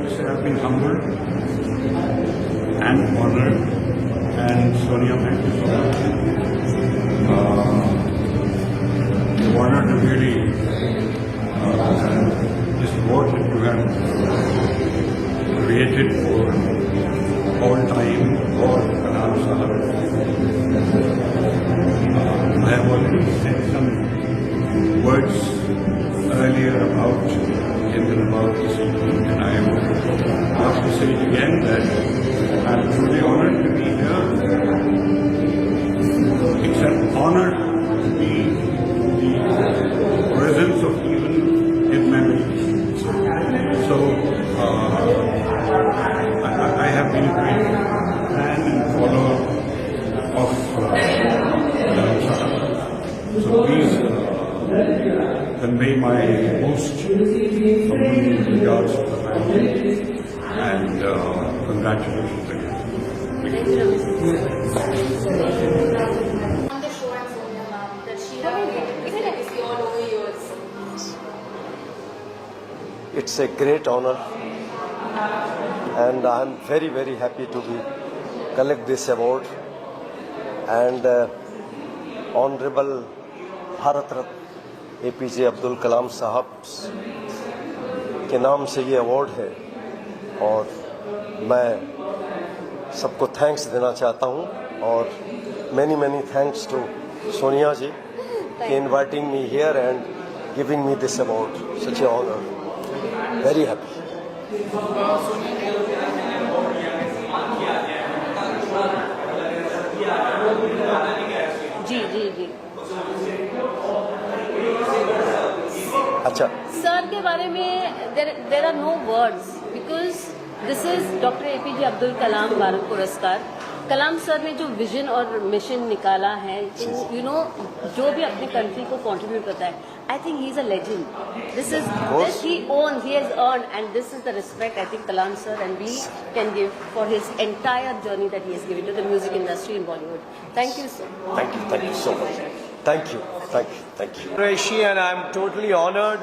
to say I've been humbled and honored, and Sonia, thank you so much. The honor to really this award that you have created for all time for Kalam Sahab. I have already said some words earlier about him and about this evening, and I have to say it again that I'm truly honored to be here. It's an honor to be the presence of even his memories. So I have been a great fan and follower of Kalam Sahab. So please convey my most humble regards to the family and congratulations again. On the show and Sonia ma'am, that she has legacy all over years. It's a great honor, and I'm very, very happy to collect this award. And Honorable Bharat Ratna APJ Abdul Kalam साहब के नाम से ये award है, और मैं सबको thanks देना चाहता हूँ, और many thanks to Sonia ji for inviting me here and giving me this award. Such an honor. Very happy. जी जी जी अच्छा, सर के बारे में there are no words because this is doctor APJ Abdul Kalam Bharat पुरस्कार. कलाम सर ने जो विजन और mission निकाला है, यू नो, जो भी अपने कंट्री को कंट्रीब्यूट करता है, I think he is a legend. This is this he owns, he has earn, and this is the respect I think Kalam sir and we can give for his entire journey that he has given to the music industry in Bollywood. Thank you sir. thank you so much. Thank you. Rishi, and I'm totally honored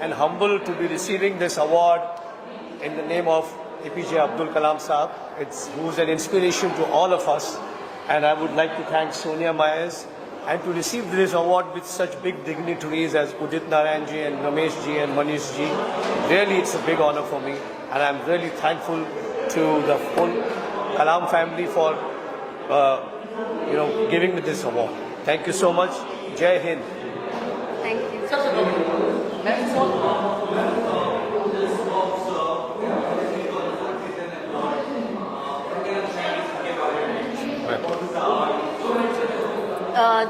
and humbled to be receiving this award in the name of APJ Abdul Kalam Sahab. Who's an inspiration to all of us, and I would like to thank Sonia Myers, and to receive this award with such big dignitaries as Udit Narayan ji and Ramesh ji and Manish ji. Really, it's a big honor for me, and I'm really thankful to the whole Kalam family for giving me this award. Thank you so much. Jai Hind. Thank you.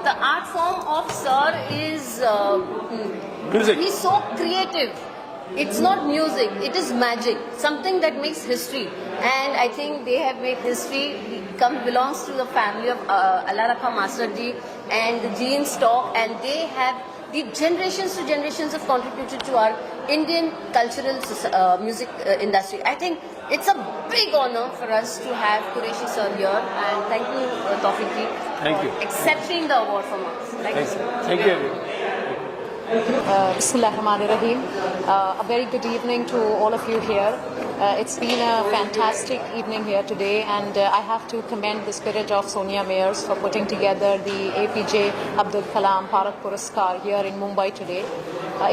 The art form of Sir is Music. he's so creative. It's not music, it is magic, something that makes history. And I think they have made history. He belongs to the family of Allah Rakha Master Ji and the Jean Stock, and they have the generations to generations have contributed to our Indian cultural music industry. I think it's a big honor for us to have Qureshi sir here, and thank you Tawfiq ji Thank for you. accepting the award from us. Thank you. Thank you, everyone. Bismillahirrahmanirrahim. A very good evening to all of you here. It's been a fantastic evening here today, and I have to commend the spirit of Sonia Myers for putting together the APJ Abdul Kalam Bharat Puraskar here in Mumbai today.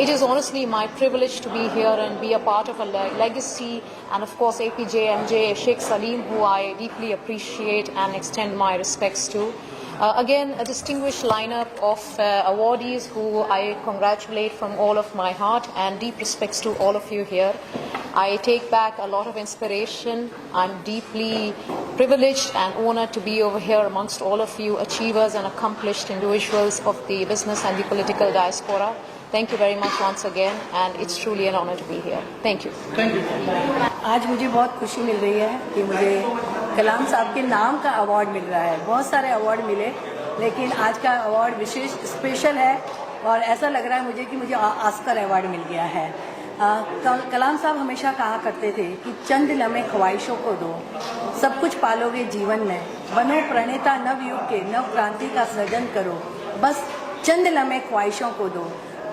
It is honestly my privilege to be here and be a part of a legacy, and of course APJ MJ Sheikh Salim, who I deeply appreciate and extend my respects to. Again, a distinguished lineup of awardees who I congratulate from all of my heart, and deep respects to all of you here. I take back a lot of inspiration. I'm deeply privileged and honored to be over here amongst all of you achievers and accomplished individuals of the business and the political diaspora. Thank you very much once again, and it's truly an honor to be here. Thank you. आज मुझे बहुत खुशी मिल रही है कि मुझे कलाम साहब के नाम का अवार्ड मिल रहा है. बहुत सारे अवार्ड मिले, लेकिन आज का अवार्ड विशेष स्पेशल है, और ऐसा लग रहा है मुझे कि मुझे ऑस्कर अवार्ड मिल गया है. कलाम साहब हमेशा कहा करते थे कि चंद लम्हे ख्वाहिशों को दो, सब कुछ पालोगे जीवन में, बनो प्रणेता नव युग के, नव क्रांति का सृजन करो, बस चंद लम्हे ख्वाहिशों को दो.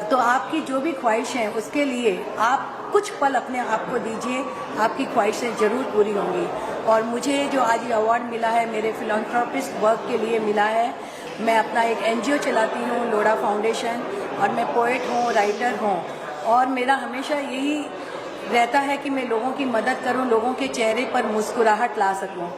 तो आपकी जो भी ख्वाहिश है उसके लिए आप कुछ पल अपने आप को दीजिए, आपकी ख्वाहिशें ज़रूर पूरी होंगी। और मुझे जो आज ये अवार्ड मिला है मेरे फिलॉन्थ्रोपिस्ट वर्क के लिए मिला है। मैं अपना एक NGO चलाती हूँ, लोड़ा फाउंडेशन, और मैं पोएट हूँ, राइटर हूँ, और मेरा हमेशा यही रहता है कि मैं लोगों की मदद करूं, लोगों के चेहरे पर मुस्कुराहट ला सकूं।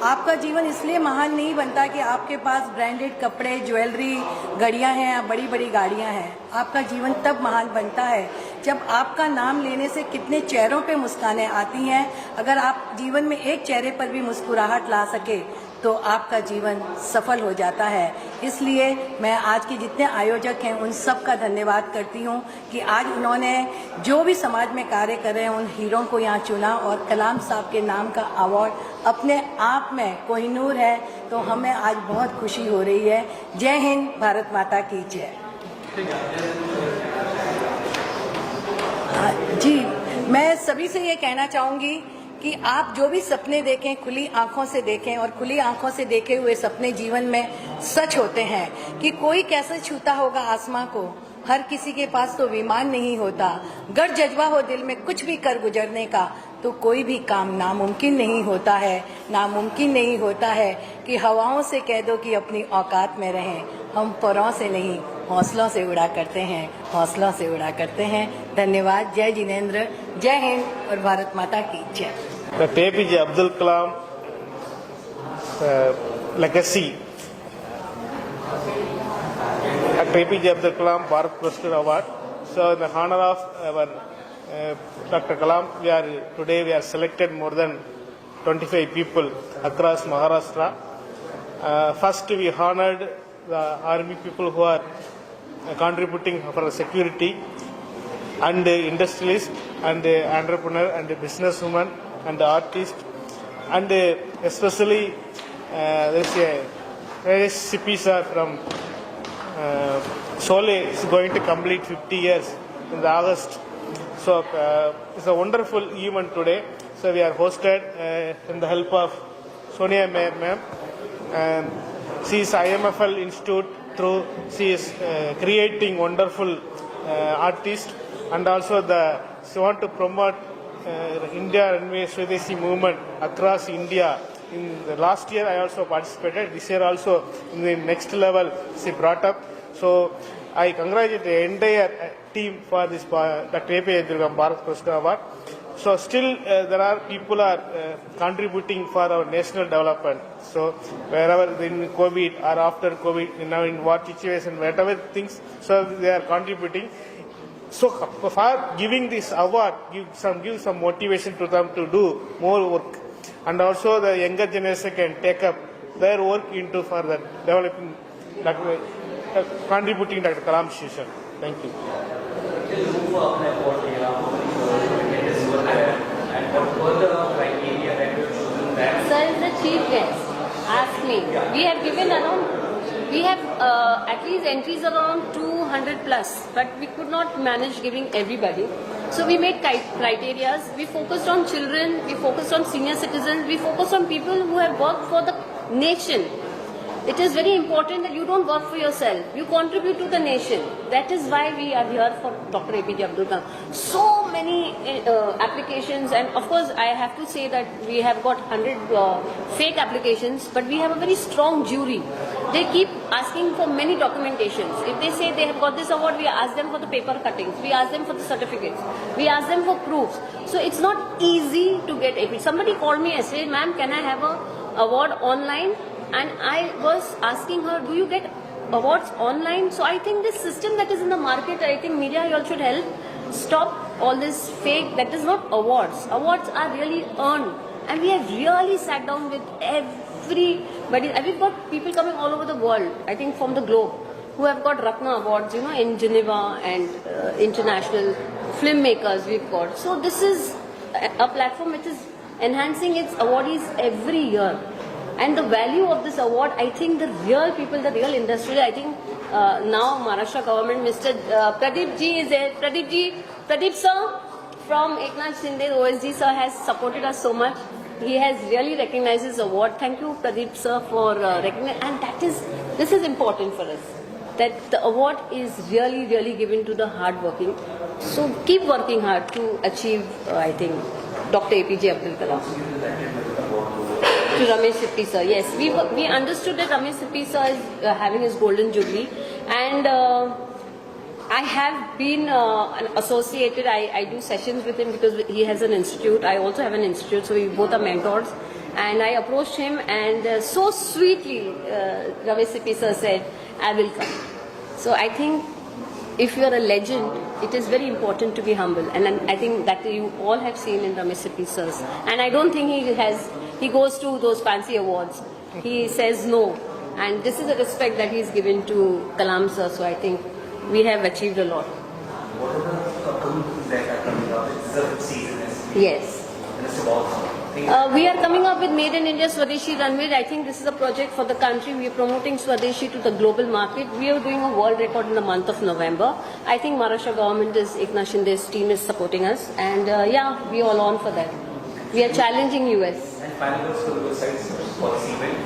आपका जीवन इसलिए महान नहीं बनता कि आपके पास ब्रांडेड कपड़े, ज्वेलरी, घड़ियां हैं या बड़ी बड़ी गाड़ियां हैं। आपका जीवन तब महान बनता है जब आपका नाम लेने से कितने चेहरों पे मुस्कानें आती हैं। अगर आप जीवन में एक चेहरे पर भी मुस्कुराहट ला सके तो आपका जीवन सफल हो जाता है। इसलिए मैं आज के जितने आयोजक हैं उन सब का धन्यवाद करती हूँ कि आज उन्होंने जो भी समाज में कार्य कर रहे हैं उन हीरों को यहाँ चुना, और कलाम साहब के नाम का अवार्ड अपने आप में कोहिनूर है। तो हमें आज बहुत खुशी हो रही है। जय हिंद, भारत माता की जय। जी, मैं सभी से ये कहना चाहूँगी कि आप जो भी सपने देखें खुली आंखों से देखें, और खुली आंखों से देखे हुए सपने जीवन में सच होते हैं। कि कोई कैसे छूता होगा आसमां को, हर किसी के पास तो विमान नहीं होता। गर जज्बा हो दिल में कुछ भी कर गुजरने का, तो कोई भी काम नामुमकिन नहीं होता है। नामुमकिन नहीं होता है कि हवाओं से कह दो कि अपनी औकात में रहें। हम परों से नहीं, हौसलों से उड़ा करते हैं, हौसलों से उड़ा करते हैं। धन्यवाद। जय जिनेंद्र, जय हिंद, और भारत माता की जय। Dr. APJ Abdul Kalam legacy. Dr. APJ Abdul Kalam Bharat Puraskar Award. So, in the honor of our Dr. Kalam, today we are selected more than 25 people across Maharashtra. First, we honored the army people who are contributing for security, and industrialist, and entrepreneur, and businesswoman, and the artist, and especially there's a CPs are from Sole is going to complete 50 years in the August. So it's a wonderful event today. So we are hosted in the help of Sonia ma'am. She is IMFL Institute through she is creating wonderful artists, and also she want to promote India Runway Swadeshi movement across India. In the last year I also participated. This year also in the next level she brought up. So I congratulate the entire team for this Dr. APJ Abdul Kalam Bharat Puraskar Award. So still there are people are contributing for our national development. So wherever in COVID or after COVID, now in war situation, whatever things, so they are contributing. So for giving this award, give some motivation to them to do more work, and also the younger generation can take up their work into further developing, contributing Dr. Kalam's vision. Thank you. Sir is the chief guest. Ask me. We have given around. We have at least entries around 200 plus, but we could not manage giving everybody. So we made criteria. We focused on children, we focused on senior citizens, we focused on people who have worked for the nation. It is very important that you don't work for yourself. You contribute to the nation. That is why we are here for Dr. APJ Abdul Kalam. So many applications, and of course I have to say that we have got 100 fake applications, but we have a very strong jury. They keep asking for many documentations. If they say they have got this award, we ask them for the paper cuttings, we ask them for the certificates, we ask them for proofs. So it's not easy to get APJ. Somebody called me and said, "Ma'am, can I have a award online?" And I was asking her, do you get awards online? So I think this system that is in the market, I think media you all should help stop all this fake. That is not awards. Awards are really earned. And we have really sat down with everybody. And we've got people coming all over the world, I think from the globe, who have got Ratna Awards, in Geneva, and international filmmakers we've got. So this is a platform which is enhancing its awardees every year. And the value of this award, I think the real people, the real industry, I think now Maharashtra government, Mr. Pradeep ji is there. Pradeep sir from Eknath Shinde, OSD sir has supported us so much. He has really recognized this award. Thank you Pradeep sir for recognizing, and this is important for us. That the award is really given to the hardworking So keep working hard to achieve, I think, Dr. APJ Abdul Kalam. To Ramesh Sippy sir, yes. We understood that Ramesh Sippy sir is having his golden jubilee, and I have been associated. I do sessions with him because he has an institute. I also have an institute, so we both are mentors. And I approached him, and so sweetly, Ramesh Sippy sir said, "I will come." So I think if you are a legend, it is very important to be humble, and I think that you all have seen in Ramesh Sippy sir's. And I don't think he goes to those fancy awards. He says no, and this is a respect that he is given to Kalam sir. So I think we have achieved a lot. Yes. We are coming up with Made in India Swadeshi Runway. I think this is a project for the country. We are promoting Swadeshi to the global market. We are doing a world record in the month of November. I think Maharashtra government Eknath Shinde's team is supporting us, and yeah, we are all on for that. We are challenging US. And finally, also your sides for this event,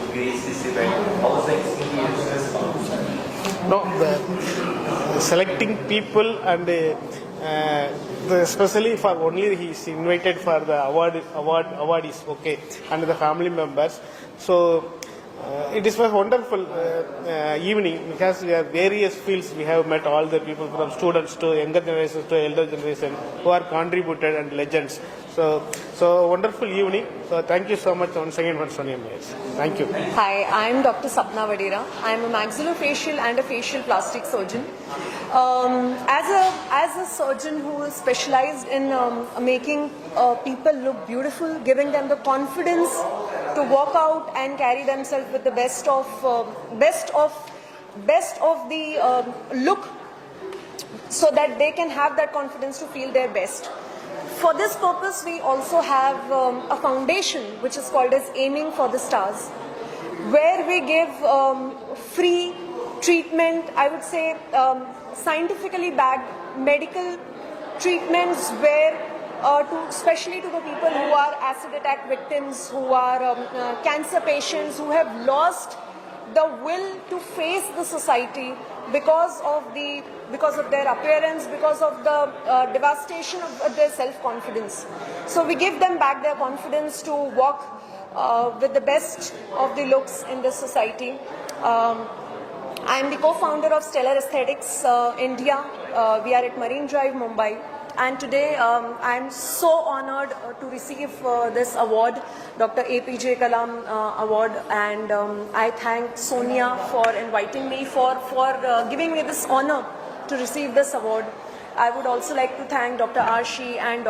you grace this event. How was the experience? No, selecting people and especially for only he is invited for the award is okay, and the family members. So it is a wonderful evening because we have various fields. We have met all the people from students to younger generations to elder generation who are contributed and legends. So wonderful evening. So thank you so much once again for Sonia Mayers. Thank you. Hi, I am Dr. Sapna Vadera. I am a maxillofacial and a facial plastic surgeon. As a surgeon who is specialized in making people look beautiful, giving them the confidence to walk out and carry themselves with the best of the look, so that they can have that confidence to feel their best. For this purpose, we also have a foundation which is called as Aiming for the Stars, where we give free treatment, I would say scientifically backed medical treatments, where especially to the people who are acid attack victims, who are cancer patients, who have lost the will to face the society because of their appearance, because of the devastation of their self-confidence. So we give them back their confidence to walk with the best of the looks in this society. I am the co-founder of Stellar Aesthetics India. We are at Marine Drive, Mumbai. And today I am so honored to receive this award, Dr. APJ Kalam Award, and I thank Sonia for inviting me, for giving me this honor to receive this award. I would also like to thank Dr. Arshi and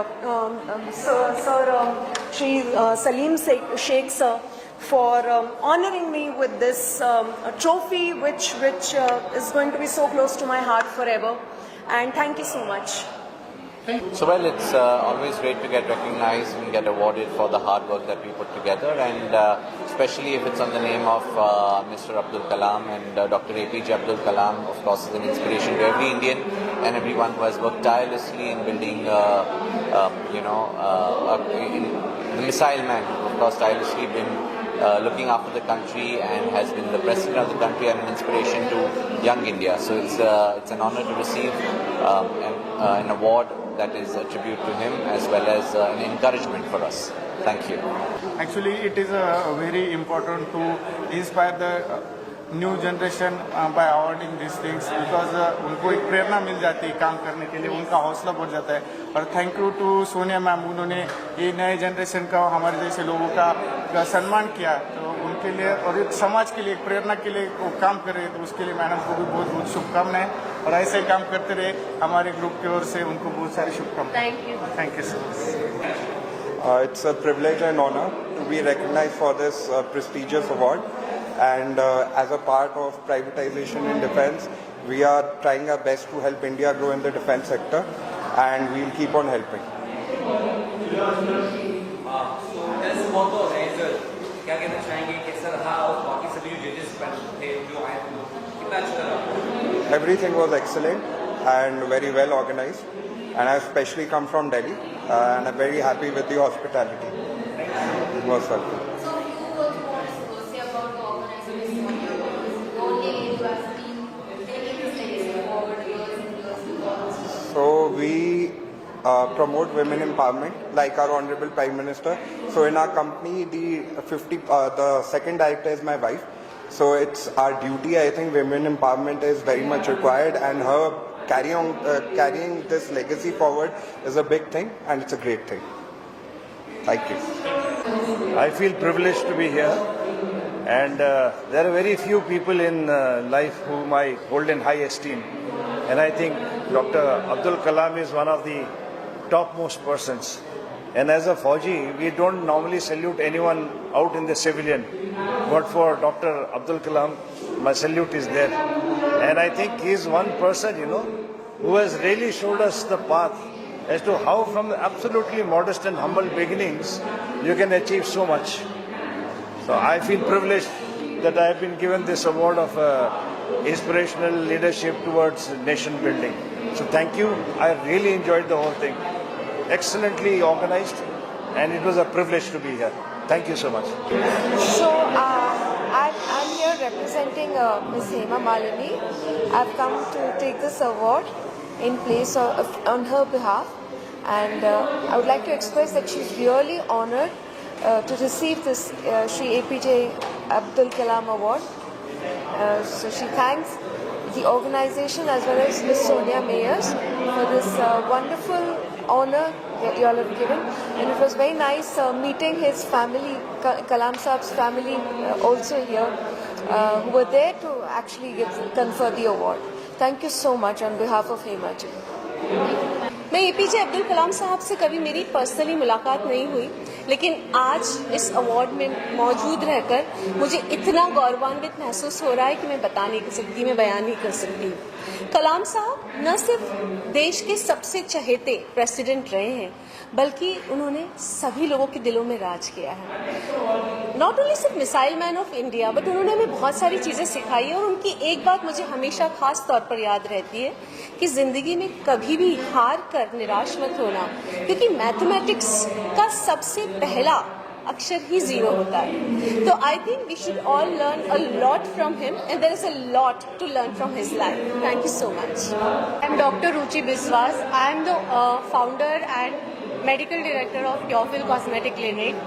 Shri Salim Sheikh sir for honoring me with this trophy, which is going to be so close to my heart forever. And thank you so much. So well, it's always great to get recognized and get awarded for the hard work that we put together, and especially if it's on the name of Mr. Abdul Kalam, and Dr. APJ Abdul Kalam, of course, is an inspiration to every Indian and everyone who has worked tirelessly in building, the missile man, who of course tirelessly been looking after the country and has been the president of the country and an inspiration to young India. So it's an honor to receive an award that is a tribute to him, as well as an encouragement for us. Thank you. Actually, it is very important to inspire the new generation by awarding these things, because उनको एक प्रेरणा मिल जाती है काम करने के लिए, उनका हौसला बढ़ जाता है. और thank you to Sonia ma'am, उन्होंने ये नए जनरेशन का, हमारे जैसे लोगों का सम्मान किया, तो उनके लिए और एक समाज के लिए, एक प्रेरणा के लिए वो काम कर रहे हैं, तो उसके लिए मैडम को भी बहुत बहुत शुभकामनाएं, और ऐसे ही काम करते रहे. हमारे ग्रुप की ओर से उनको बहुत सारी शुभकामनाएं. Thank you so much. It's a privilege and honor to be recognized for this prestigious award, and as a part of privatization in defense, we are trying our best to help India grow in the defense sector, and we'll keep on helping. क्या कहना चाहेंगे, कैसा रहा, और बाकी सभी जो जजेस थे जो आए थे, कितना अच्छा रहा? Everything was excellent and very well organized, and I especially come from Delhi, and I'm very happy with the hospitality. Most welcome. So you also want to say about the organization only you have been taking this legacy forward years and years to come. So promote women empowerment, like our Honorable Prime Minister. So in our company, the second director is my wife. So it's our duty. I think women empowerment is very much required, and her carrying this legacy forward is a big thing, and it's a great thing. Thank you. I feel privileged to be here, and there are very few people in life whom I hold in high esteem, and I think Dr. Abdul Kalam is one of the topmost persons. And as a Fauji, we don't normally salute anyone out in the civilian, but for Dr. Abdul Kalam, my salute is there. And I think he is one person, who has really showed us the path as to how from the absolutely modest and humble beginnings you can achieve so much. So I feel privileged that I have been given this award of inspirational leadership towards nation building. So thank you. I really enjoyed the whole thing. Excellently organized, and it was a privilege to be here. Thank you so much. So I'm here representing Ms. Hema Malini. I've come to take this award in place on her behalf, and I would like to express that she's really honored to receive this Shri APJ Abdul Kalam Award. So she thanks the organization as well as Ms. Sonia Mayers for this wonderful honor that you all have given, and it was very nice meeting his family, Kalam Saab's family also here, who were there to actually confer the award. Thank you so much on behalf of Hema ji. मैं APJ Abdul कलाम साहब से कभी मेरी personally मुलाकात नहीं हुई, लेकिन आज इस अवार्ड में मौजूद रहकर मुझे इतना गौरवान्वित महसूस हो रहा है कि मैं बता नहीं सकती, मैं बयान नहीं कर सकती। कलाम साहब न सिर्फ देश के सबसे चहेते प्रेसिडेंट रहे हैं, बल्कि उन्होंने सभी लोगों के दिलों में राज किया है। नॉट ओनली सिर्फ missile man of India, but उन्होंने हमें बहुत सारी चीज़ें सिखाई है, और उनकी एक बात मुझे हमेशा खास तौर पर याद रहती है कि ज़िंदगी में कभी भी हार कर निराश मत होना, क्योंकि मैथमेटिक्स का सबसे पहला अक्षर ही जीरो होता है। तो I think we should all learn a lot from him, and there is a lot to learn from his life. Thank you so much. I am doctor Ruchi Biswas. I am the founder and medical director of Purefil Cosmetic Clinic,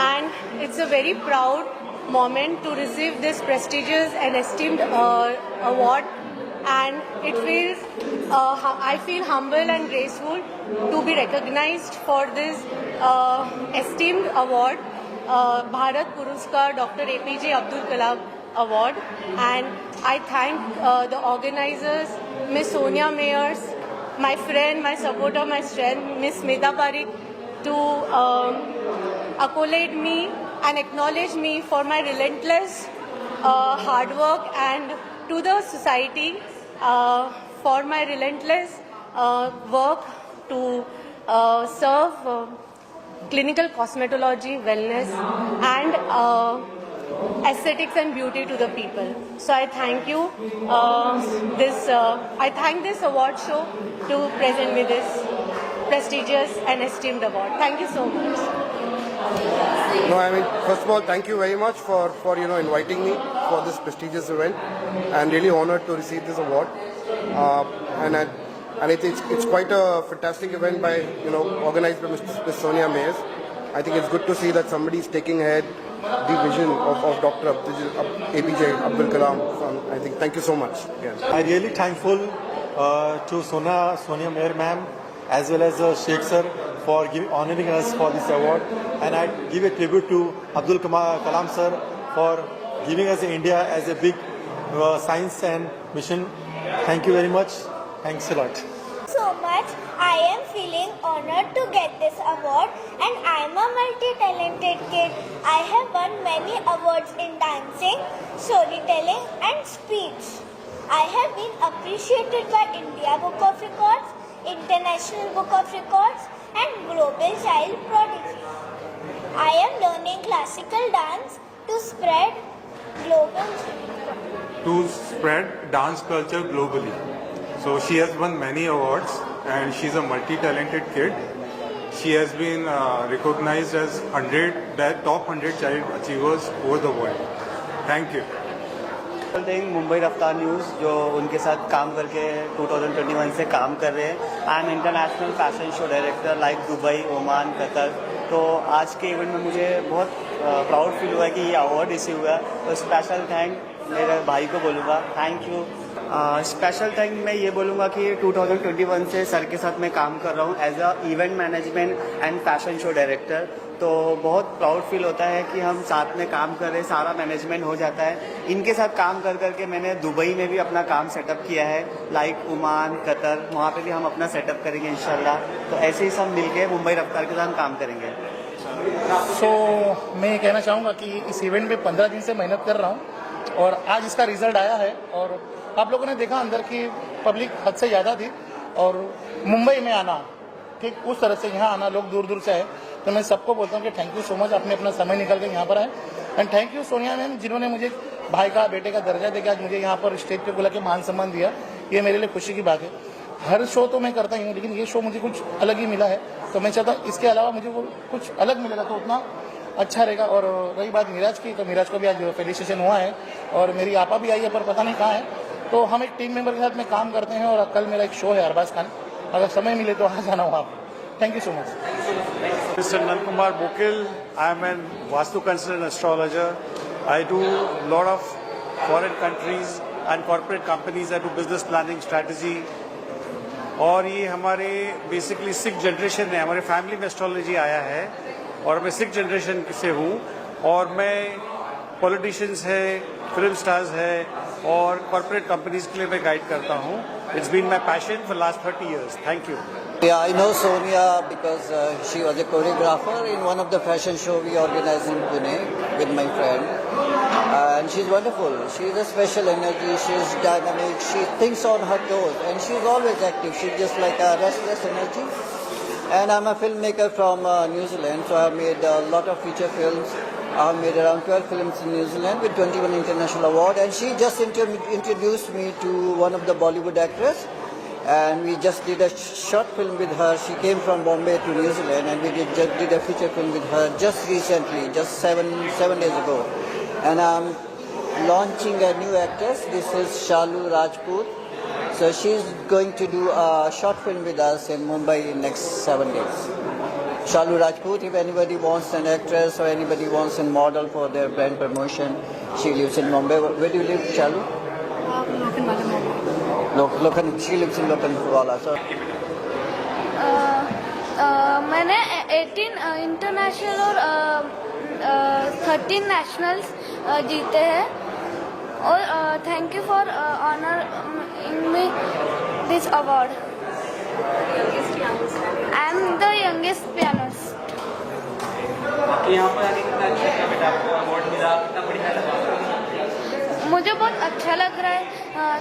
and it's a very proud moment to receive this prestigious and esteemed award, and it feels I feel humble and graceful to be recognized for this esteemed award, Bharat Puraskar Dr. APJ Abdul Kalam Award, and I thank the organizers, Ms. Sonia Mayers, my friend, my supporter, my strength, Ms. Smita Parikh, to accolade me and acknowledge me for my relentless hard work, and to the society for my relentless work to serve clinical cosmetology, wellness, and aesthetics and beauty to the people. So I thank you. I thank this award show to present me this prestigious and esteemed award. Thank you so much. No, I mean, first of all, thank you very much for inviting me for this prestigious event. I'm really honored to receive this award, and it's quite a fantastic event by organized by Ms. Sonia Mayers. I think it's good to see that somebody is taking ahead the vision of Dr. APJ Abdul Kalam. I think thank you so much. Yeah. I'm really thankful to Sonia Mayer ma'am as well as Sheikh sir for honoring us for this award, and I give a tribute to Abdul Kalam sir for giving us India as a big science and mission. Thank you very much. Thanks a lot. So much. I am feeling honored to get this award, and I am a multi-talented kid. I have won many awards in dancing, storytelling and speech. I have been appreciated by India Book of Records, International Book of Records and Global Child Prodigy. I am learning classical dance to spread dance culture globally. So she has won many awards, and she's a multi-talented kid. She has been recognized as top 100 child achievers over the world. Thank you. Mumbai रफ्तार news जो उनके साथ काम करके 2021 से काम कर रहे हैं। I am international fashion show director like Dubai, Oman, Qatar. तो आज के इवेंट में मुझे बहुत प्राउड फील हुआ है कि ये अवार्ड रिसीव हुआ। तो स्पेशल थैंक मेरे भाई को बोलूँगा, थैंक यू। स्पेशल थैंक मैं ये बोलूँगा कि 2021 से सर के साथ मैं काम कर रहा हूँ as a event management and fashion show director. तो बहुत प्राउड फील होता है कि हम साथ में काम कर रहे हैं, सारा मैनेजमेंट हो जाता है। इनके साथ काम कर करके मैंने दुबई में भी अपना काम सेटअप किया है, लाइक ओमान, कतर, वहाँ पे भी हम अपना सेटअप करेंगे इंशाल्लाह। तो ऐसे ही सब मिलके मुंबई रफ्तार के साथ काम करेंगे। मैं ये कहना चाहूँगा कि इस इवेंट में 15 दिन से मेहनत कर रहा हूँ और आज इसका रिजल्ट आया है। और आप लोगों ने देखा अंदर की पब्लिक हद से ज़्यादा थी और मुंबई में आना, ठीक उस तरह से यहाँ आना, लोग दूर दूर से आए। तो मैं सबको बोलता हूँ कि थैंक यू सो मच, आपने अपना समय निकाल कर यहाँ पर आए। And thank you Sonia ma'am, जिन्होंने मुझे भाई का, बेटे का दर्जा देकर आज मुझे यहाँ पर स्टेज पे बुला के मान सम्मान दिया। ये मेरे लिए खुशी की बात है। हर शो तो मैं करता ही हूँ, लेकिन ये शो मुझे कुछ अलग ही मिला है। तो मैं चाहता हूँ इसके अलावा मुझे वो कुछ अलग मिलेगा तो उतना अच्छा रहेगा। और रही बात मीराज की, तो मीराज को भी आज फेलिसिटेशन हुआ है और मेरी आपा भी आई है, पर पता नहीं कहाँ है। तो हम एक टीम मेंबर के साथ में काम करते हैं और कल मेरा एक शो है अरबाज खान, अगर समय मिले तो आ जाना वहाँ पर। Thank you so much. Mr. Nankumar Bokil, I am an Vastu consultant astrologer. I do a lot of foreign countries and corporate companies that do business planning strategy. और ये हमारे बेसिकली 6th जनरेशन है, हमारे family में astrology आया है और मैं 6th जनरेशन से हूँ। और मैं पॉलिटिशियंस है, फिल्म स्टार्स है और कॉर्पोरेट कंपनीज के लिए मैं गाइड करता हूँ। It's been my passion for last 30 years. Thank you. Yeah, I know Sonia because she was a choreographer in one of the fashion show we organized in Pune with my friend. And she's wonderful. She's a special energy. She's dynamic. She thinks on her toes and she's always active. She's just like a restless energy. And I'm a filmmaker from New Zealand, so I've made a lot of feature films. I've made around 12 films in New Zealand with 21 international awards. And she just introduced me to one of the Bollywood actors. And we just did a short film with her. She came from Bombay to New Zealand, and we just did a feature film with her just recently, just seven days ago. And I'm launching a new actress. This is Shalu Rajput. So she's going to do a short film with us in Mumbai in next 7 days. Shalu Rajput, if anybody wants an actress or anybody wants a model for their brand promotion, she lives in Mumbai. Where do you live, Shalu? She lives in Lokhandwala. So. मैंने 18 international और 13 nationals जीते हैं और thank you for honouring me this award. I am the youngest pianist. मुझे बहुत अच्छा लग रहा है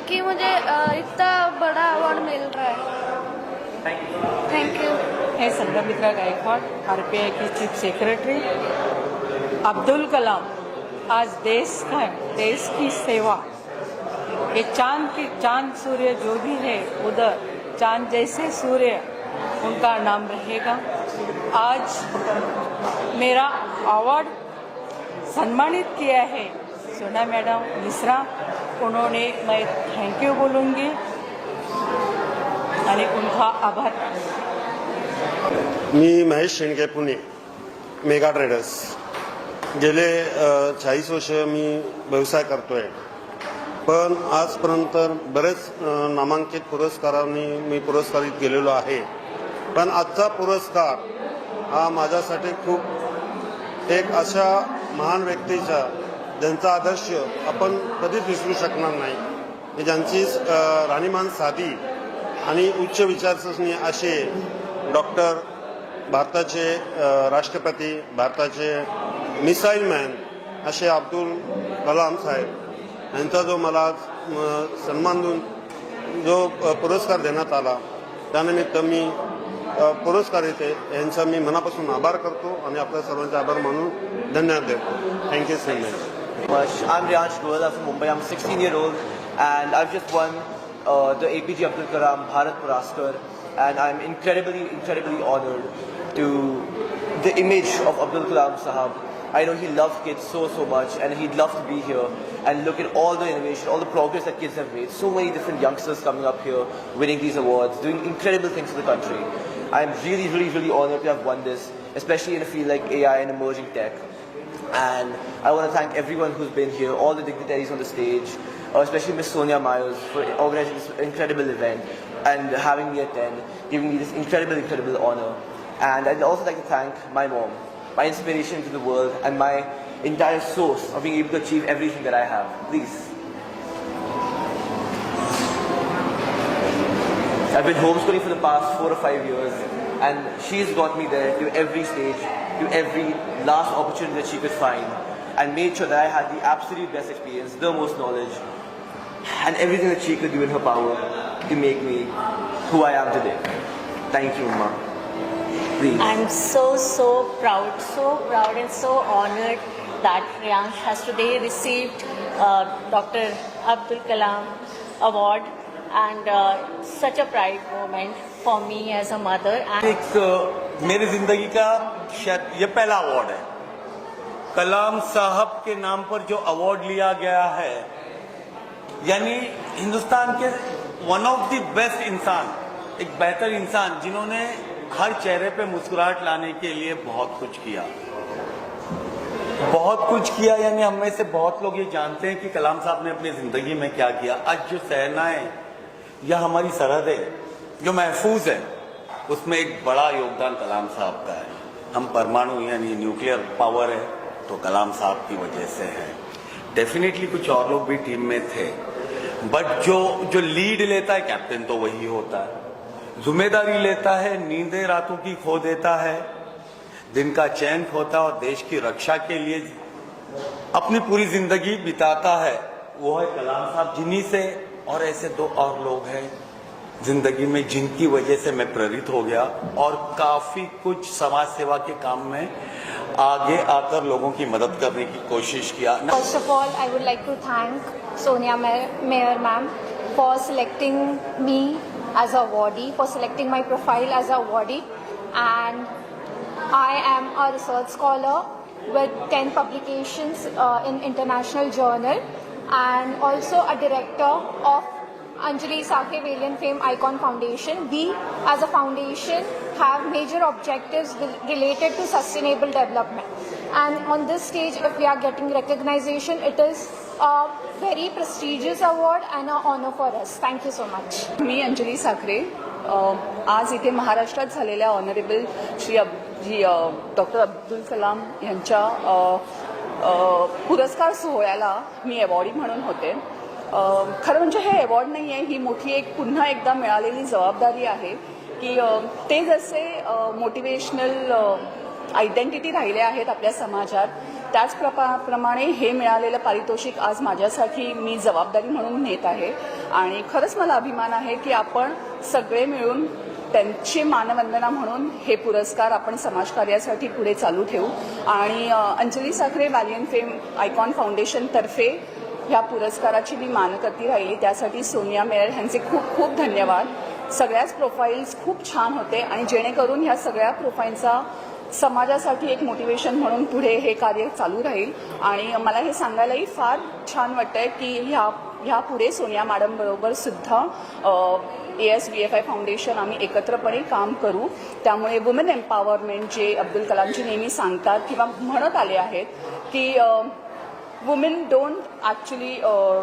कि मुझे इतना बड़ा अवार्ड मिल रहा है। Thank you. मैं संघमित्रा गायकवाड़, आरपीआई की चीफ सेक्रेटरी। अब्दुल कलाम आज देश की सेवा, ये चांद सूर्य जो भी है उधर चांद जैसे सूर्य उनका नाम रहेगा। आज मेरा अवार्ड सम्मानित किया है सोना मैडम मिश्रा, उन्होंने मैं थैंक यू बोलूँगी आणि उनका आभार। मी महेश शेंडके, पुणे, मेगा ट्रेडर्स। गेले 40 वर्ष मी व्यवसाय करतोय, पण आजपर्यंत बरेच नामांकित पुरस्कारांनी मी पुरस्कारित केलेलो आहे। पण आजचा पुरस्कार हा माझ्यासाठी खूप एक अशा महान व्यक्तीच्या ज्यांचा आदर्श आपण कधीच विसरू शकणार नाही, ज्यांची राहणीमान साधी आणि उच्च विचारसरणी असे डॉक्टर, भारताचे राष्ट्रपती, भारताचे मिसाईल मॅन असे अब्दुल कलाम साहेब यांचा जो मला सन्मान देऊन जो पुरस्कार देण्यात आला, त्यानिमित्त मी पुरस्कारिते यांचा मी मनापासून आभार करतो आणि आपल्या सर्वांचे आभार मानून धन्यवाद देतो। Thank you so much. I'm Riyansh Goel. I'm from Mumbai. I'm a 16-year-old and I've just won the APJ Abdul Kalam Bharat Puraskar, and I'm incredibly honored to the image of Abdul Kalam Sahab I know he loves kids so much, and he'd love to be here and look at all the innovation, all the progress that kids have made. So many different youngsters coming up here, winning these awards, doing incredible things for the country. I'm really honored to have won this, especially in a field like AI and emerging tech. And I want to thank everyone who's been here, all the dignitaries on the stage, especially Miss Sonia Myers for organizing this incredible event and having me attend, giving me this incredible honor. And I'd also like to thank my mom, my inspiration to the world, and my entire source of being able to achieve everything that I have. Please. I've been homeschooling for the past 4 or 5 years, and she's got me there to every stage, to every last opportunity that she could find, and made sure that I had the absolute best experience, the most knowledge, and everything that she could do in her power to make me who I am today. Thank you, Ma. Please. I'm so proud and so honored that Priyansh has today received Dr. Abdul Kalam Award, and such a pride moment for me as a mother. मेरी जिंदगी का शायद ये पहला award है। कलाम साहब के नाम पर जो अवार्ड लिया गया है, यानी हिंदुस्तान के वन ऑफ द बेस्ट इंसान, एक बेहतर इंसान जिन्होंने हर चेहरे पे मुस्कुराहट लाने के लिए बहुत कुछ किया। यानी हम में से बहुत लोग ये जानते हैं कि कलाम साहब ने अपनी जिंदगी में क्या किया। आज जो सेनाएं या हमारी सरहदें जो महफूज है, उसमें एक बड़ा योगदान कलाम साहब का है। हम परमाणु यानी न्यूक्लियर पावर है तो कलाम साहब की वजह से है। डेफिनेटली कुछ और लोग भी टीम में थे, बट जो लीड लेता है कैप्टन तो वही होता है, जिम्मेदारी लेता है, नींदें रातों की खो देता है, दिन का चैन खोता है और देश की रक्षा के लिए अपनी पूरी जिंदगी बिताता है, वो है कलाम साहब। जिन्हीं से और ऐसे 2 और लोग हैं जिंदगी में जिनकी वजह से मैं प्रेरित हो गया और काफी कुछ समाज सेवा के काम में आगे आकर लोगों की मदद करने की कोशिश किया। First of all, I would like to thank Sonia Mayer ma'am for selecting me as a awardee, for selecting my profile as a awardee, and I am a research scholar with 10 publications in international journal, and also a director of Anjali Sakhe Valiant Fame Icon Foundation. We as a foundation have major objectives related to sustainable development, and on this stage if we are getting recognition, it is a very prestigious award and an honor for us. Thank you so much. मी अंजली साखरे आज इथे महाराष्ट्रात झालेल्या honourable Shri doctor Abdul Kalam यांच्या पुरस्कार सोहळ्याला मी awardee म्हणून होते। खरं म्हणजे हे अवॉर्ड नाही आहे, ही मोठी एक पुन्हा एकदा मिळालेली जबाबदारी आहे की ते जसे मोटिवेशनल आयडेंटिटी राहिले आहेत आपल्या समाजात, त्याचप्रमाणे हे मिळालेलं पारितोषिक आज माझ्यासाठी मी जबाबदारी म्हणून नेत आहे। आणि खरंच मला अभिमान आहे की आपण सगळे मिळून त्यांची मानवंदना म्हणून हे पुरस्कार आपण समाजकार्यासाठी पुढे चालू ठेवू। आणि अंजली साखरे वॅलियंट फेम आयकॉन फाउंडेशनतर्फे ह्या पुरस्काराची मी मानकर्ती राहिली, त्यासाठी सोनिया मेयर यांचे खूप धन्यवाद। सगळ्याच प्रोफाईल्स खूप छान होते आणि जेणेकरून ह्या सगळ्या प्रोफाईलचा समाजासाठी एक मोटिवेशन म्हणून पुढे हे कार्य चालू राहील। आणि मला हे सांगायलाही फार छान वाटतंय की ह्या पुढे सोनिया मॅडम बरोबर सुद्धा ASVFI फाउंडेशन आम्ही एकत्रपणे काम करू। त्यामुळे वुमेन एम्पॉवरमेंट जे अब्दुल कलामजी नेहमी सांगतात किंवा म्हणत आले आहेत की women don't actually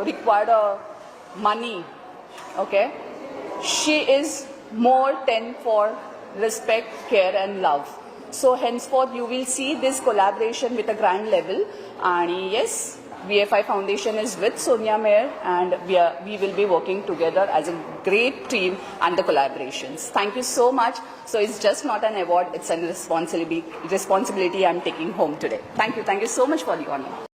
require money, okay? She is more than for respect, care and love. So henceforth you will see this collaboration with a grand level. And yes, VFI Foundation is with Sonia Mayer, and we will be working together as a great team and the collaborations. Thank you so much. So it's just not an award, it's a responsibility I'm taking home today. Thank you so much for the honor.